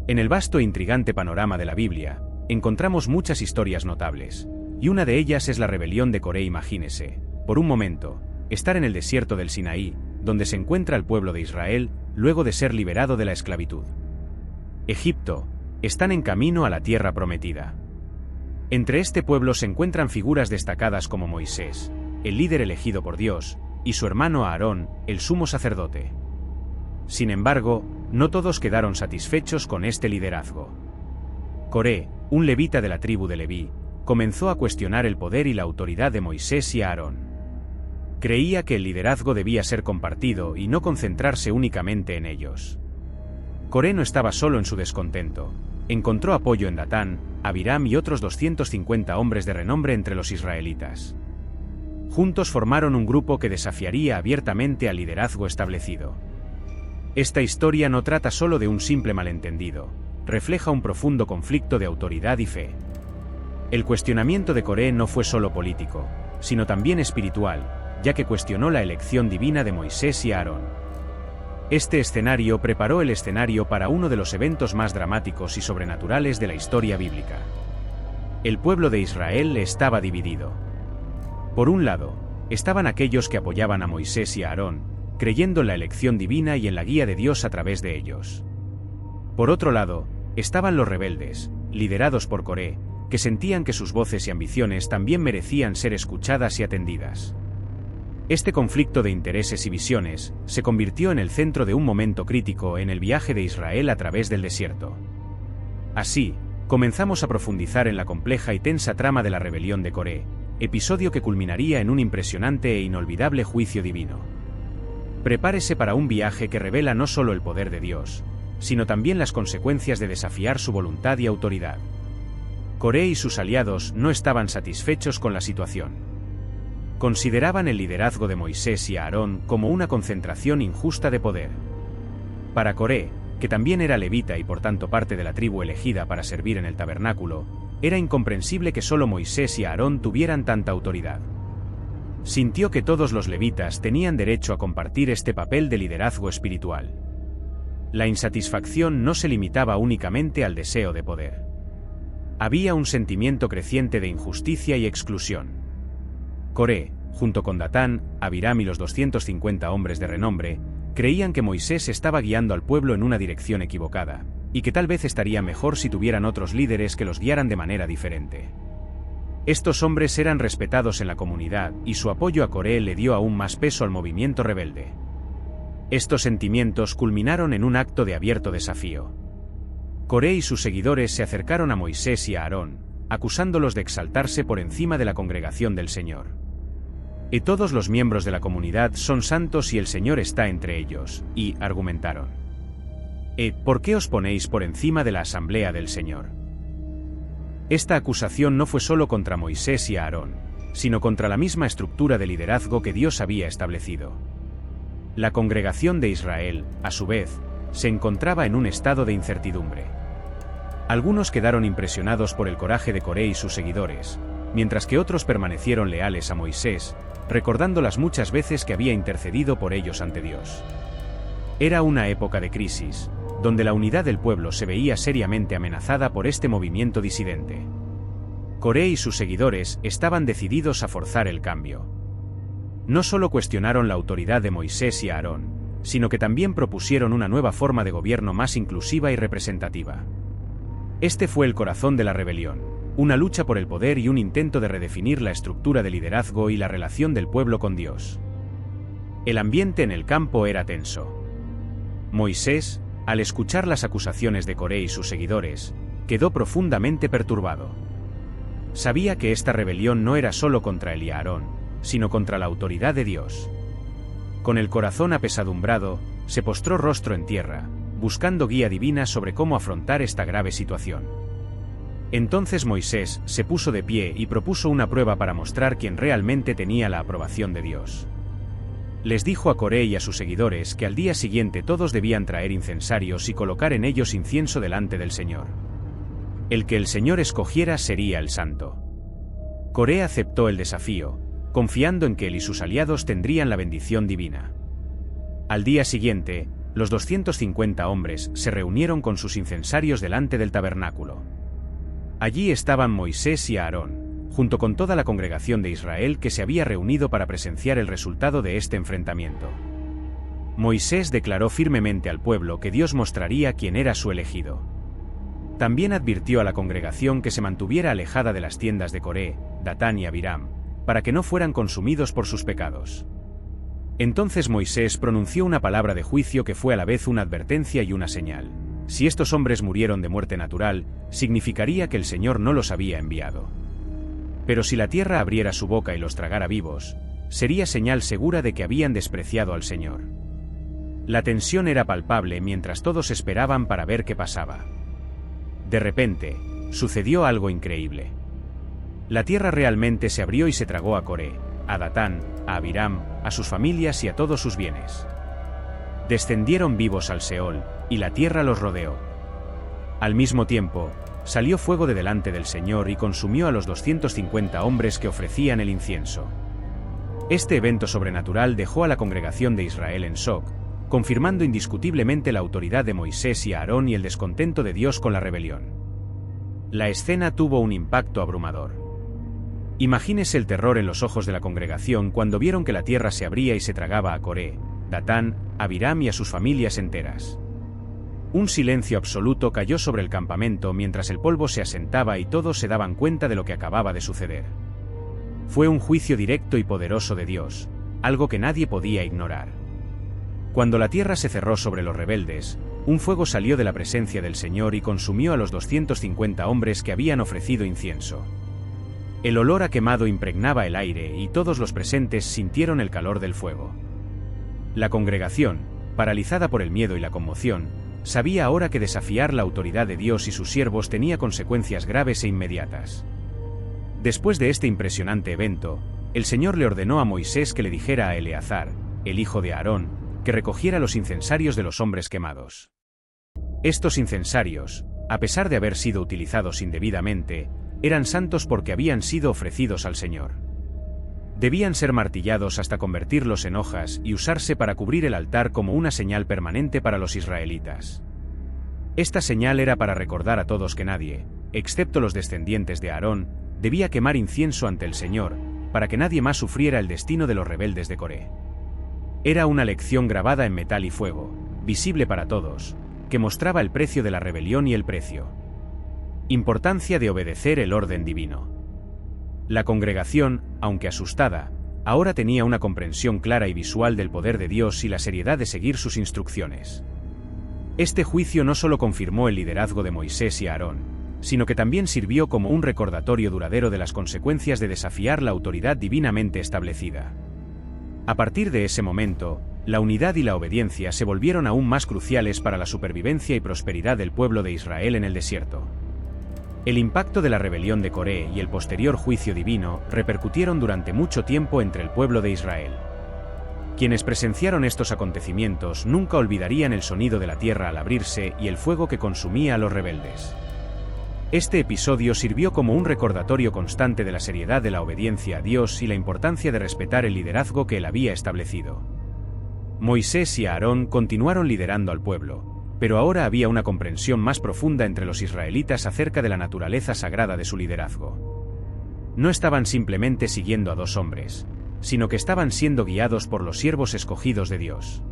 En el vasto e intrigante panorama de la Biblia, encontramos muchas historias notables, y una de ellas es la rebelión de Coré. Imagínese, por un momento, estar en el desierto del Sinaí, donde se encuentra el pueblo de Israel, luego de ser liberado de la esclavitud. Egipto, están en camino a la tierra prometida. Entre este pueblo se encuentran figuras destacadas como Moisés, el líder elegido por Dios, y su hermano Aarón, el sumo sacerdote. Sin embargo, no todos quedaron satisfechos con este liderazgo. Coré, un levita de la tribu de Leví, comenzó a cuestionar el poder y la autoridad de Moisés y Aarón. Creía que el liderazgo debía ser compartido y no concentrarse únicamente en ellos. Coré no estaba solo en su descontento. Encontró apoyo en Datán, Abiram y otros 250 hombres de renombre entre los israelitas. Juntos formaron un grupo que desafiaría abiertamente al liderazgo establecido. Esta historia no trata solo de un simple malentendido, refleja un profundo conflicto de autoridad y fe. El cuestionamiento de Coré no fue solo político, sino también espiritual, ya que cuestionó la elección divina de Moisés y Aarón. Este escenario preparó el escenario para uno de los eventos más dramáticos y sobrenaturales de la historia bíblica. El pueblo de Israel estaba dividido. Por un lado, estaban aquellos que apoyaban a Moisés y a Aarón, creyendo en la elección divina y en la guía de Dios a través de ellos. Por otro lado, estaban los rebeldes, liderados por Coré, que sentían que sus voces y ambiciones también merecían ser escuchadas y atendidas. Este conflicto de intereses y visiones se convirtió en el centro de un momento crítico en el viaje de Israel a través del desierto. Así, comenzamos a profundizar en la compleja y tensa trama de la rebelión de Coré, episodio que culminaría en un impresionante e inolvidable juicio divino. Prepárese para un viaje que revela no solo el poder de Dios, sino también las consecuencias de desafiar su voluntad y autoridad. Coré y sus aliados no estaban satisfechos con la situación. Consideraban el liderazgo de Moisés y Aarón como una concentración injusta de poder. Para Coré, que también era levita y por tanto parte de la tribu elegida para servir en el tabernáculo, era incomprensible que solo Moisés y Aarón tuvieran tanta autoridad. Sintió que todos los levitas tenían derecho a compartir este papel de liderazgo espiritual. La insatisfacción no se limitaba únicamente al deseo de poder. Había un sentimiento creciente de injusticia y exclusión. Coré, junto con Datán, Abiram y los 250 hombres de renombre, creían que Moisés estaba guiando al pueblo en una dirección equivocada, y que tal vez estaría mejor si tuvieran otros líderes que los guiaran de manera diferente. Estos hombres eran respetados en la comunidad y su apoyo a Coré le dio aún más peso al movimiento rebelde. Estos sentimientos culminaron en un acto de abierto desafío. Coré y sus seguidores se acercaron a Moisés y a Aarón, acusándolos de exaltarse por encima de la congregación del Señor. Y todos los miembros de la comunidad son santos y el Señor está entre ellos, y argumentaron. ¿Por qué os ponéis por encima de la asamblea del Señor? Esta acusación no fue solo contra Moisés y Aarón, sino contra la misma estructura de liderazgo que Dios había establecido. La congregación de Israel, a su vez, se encontraba en un estado de incertidumbre. Algunos quedaron impresionados por el coraje de Coré y sus seguidores, mientras que otros permanecieron leales a Moisés, recordando las muchas veces que había intercedido por ellos ante Dios. Era una época de crisis, donde la unidad del pueblo se veía seriamente amenazada por este movimiento disidente. Coré y sus seguidores estaban decididos a forzar el cambio. No solo cuestionaron la autoridad de Moisés y Aarón, sino que también propusieron una nueva forma de gobierno más inclusiva y representativa. Este fue el corazón de la rebelión, una lucha por el poder y un intento de redefinir la estructura de liderazgo y la relación del pueblo con Dios. El ambiente en el campo era tenso. Moisés, al escuchar las acusaciones de Coré y sus seguidores, quedó profundamente perturbado. Sabía que esta rebelión no era solo contra él y Aarón, sino contra la autoridad de Dios. Con el corazón apesadumbrado, se postró rostro en tierra, buscando guía divina sobre cómo afrontar esta grave situación. Entonces Moisés se puso de pie y propuso una prueba para mostrar quién realmente tenía la aprobación de Dios. Les dijo a Coré y a sus seguidores que al día siguiente todos debían traer incensarios y colocar en ellos incienso delante del Señor. El que el Señor escogiera sería el santo. Coré aceptó el desafío, confiando en que él y sus aliados tendrían la bendición divina. Al día siguiente, los 250 hombres se reunieron con sus incensarios delante del tabernáculo. Allí estaban Moisés y Aarón, junto con toda la congregación de Israel que se había reunido para presenciar el resultado de este enfrentamiento. Moisés declaró firmemente al pueblo que Dios mostraría quién era su elegido. También advirtió a la congregación que se mantuviera alejada de las tiendas de Coré, Datán y Abiram, para que no fueran consumidos por sus pecados. Entonces Moisés pronunció una palabra de juicio que fue a la vez una advertencia y una señal. Si estos hombres murieron de muerte natural, significaría que el Señor no los había enviado. Pero si la tierra abriera su boca y los tragara vivos, sería señal segura de que habían despreciado al Señor. La tensión era palpable mientras todos esperaban para ver qué pasaba. De repente, sucedió algo increíble. La tierra realmente se abrió y se tragó a Coré, a Datán, a Abiram, a sus familias y a todos sus bienes. Descendieron vivos al Seol, y la tierra los rodeó. Al mismo tiempo, salió fuego de delante del Señor y consumió a los 250 hombres que ofrecían el incienso. Este evento sobrenatural dejó a la congregación de Israel en shock, confirmando indiscutiblemente la autoridad de Moisés y Aarón y el descontento de Dios con la rebelión. La escena tuvo un impacto abrumador. Imagínese el terror en los ojos de la congregación cuando vieron que la tierra se abría y se tragaba a Coré, Datán, Abiram y a sus familias enteras. Un silencio absoluto cayó sobre el campamento mientras el polvo se asentaba y todos se daban cuenta de lo que acababa de suceder. Fue un juicio directo y poderoso de Dios, algo que nadie podía ignorar. Cuando la tierra se cerró sobre los rebeldes, un fuego salió de la presencia del Señor y consumió a los 250 hombres que habían ofrecido incienso. El olor a quemado impregnaba el aire y todos los presentes sintieron el calor del fuego. La congregación, paralizada por el miedo y la conmoción, sabía ahora que desafiar la autoridad de Dios y sus siervos tenía consecuencias graves e inmediatas. Después de este impresionante evento, el Señor le ordenó a Moisés que le dijera a Eleazar, el hijo de Aarón, que recogiera los incensarios de los hombres quemados. Estos incensarios, a pesar de haber sido utilizados indebidamente, eran santos porque habían sido ofrecidos al Señor. Debían ser martillados hasta convertirlos en hojas y usarse para cubrir el altar como una señal permanente para los israelitas. Esta señal era para recordar a todos que nadie, excepto los descendientes de Aarón, debía quemar incienso ante el Señor, para que nadie más sufriera el destino de los rebeldes de Coré. Era una lección grabada en metal y fuego, visible para todos, que mostraba el precio de la rebelión y el precio. Importancia de obedecer el orden divino. La congregación, aunque asustada, ahora tenía una comprensión clara y visual del poder de Dios y la seriedad de seguir sus instrucciones. Este juicio no solo confirmó el liderazgo de Moisés y Aarón, sino que también sirvió como un recordatorio duradero de las consecuencias de desafiar la autoridad divinamente establecida. A partir de ese momento, la unidad y la obediencia se volvieron aún más cruciales para la supervivencia y prosperidad del pueblo de Israel en el desierto. El impacto de la rebelión de Coré y el posterior juicio divino repercutieron durante mucho tiempo entre el pueblo de Israel. Quienes presenciaron estos acontecimientos nunca olvidarían el sonido de la tierra al abrirse y el fuego que consumía a los rebeldes. Este episodio sirvió como un recordatorio constante de la seriedad de la obediencia a Dios y la importancia de respetar el liderazgo que él había establecido. Moisés y Aarón continuaron liderando al pueblo, pero ahora había una comprensión más profunda entre los israelitas acerca de la naturaleza sagrada de su liderazgo. No estaban simplemente siguiendo a dos hombres, sino que estaban siendo guiados por los siervos escogidos de Dios.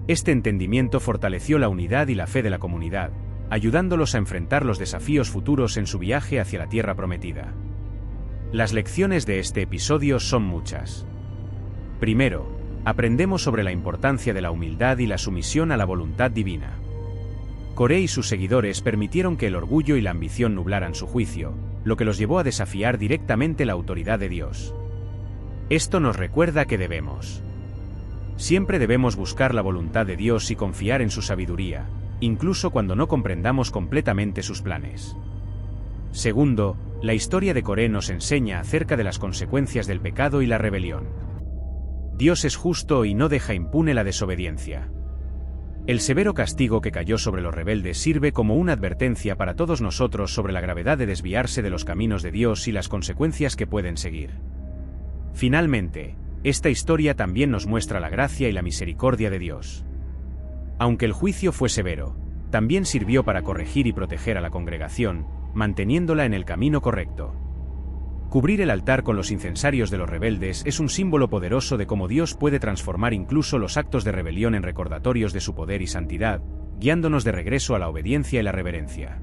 Este entendimiento fortaleció la unidad y la fe de la comunidad, ayudándolos a enfrentar los desafíos futuros en su viaje hacia la tierra prometida. Las lecciones de este episodio son muchas. Primero, aprendemos sobre la importancia de la humildad y la sumisión a la voluntad divina. Coré y sus seguidores permitieron que el orgullo y la ambición nublaran su juicio, lo que los llevó a desafiar directamente la autoridad de Dios. Esto nos recuerda que siempre debemos buscar la voluntad de Dios y confiar en su sabiduría, incluso cuando no comprendamos completamente sus planes. Segundo, la historia de Coré nos enseña acerca de las consecuencias del pecado y la rebelión. Dios es justo y no deja impune la desobediencia. El severo castigo que cayó sobre los rebeldes sirve como una advertencia para todos nosotros sobre la gravedad de desviarse de los caminos de Dios y las consecuencias que pueden seguir. Finalmente, esta historia también nos muestra la gracia y la misericordia de Dios. Aunque el juicio fue severo, también sirvió para corregir y proteger a la congregación, manteniéndola en el camino correcto. Cubrir el altar con los incensarios de los rebeldes es un símbolo poderoso de cómo Dios puede transformar incluso los actos de rebelión en recordatorios de su poder y santidad, guiándonos de regreso a la obediencia y la reverencia.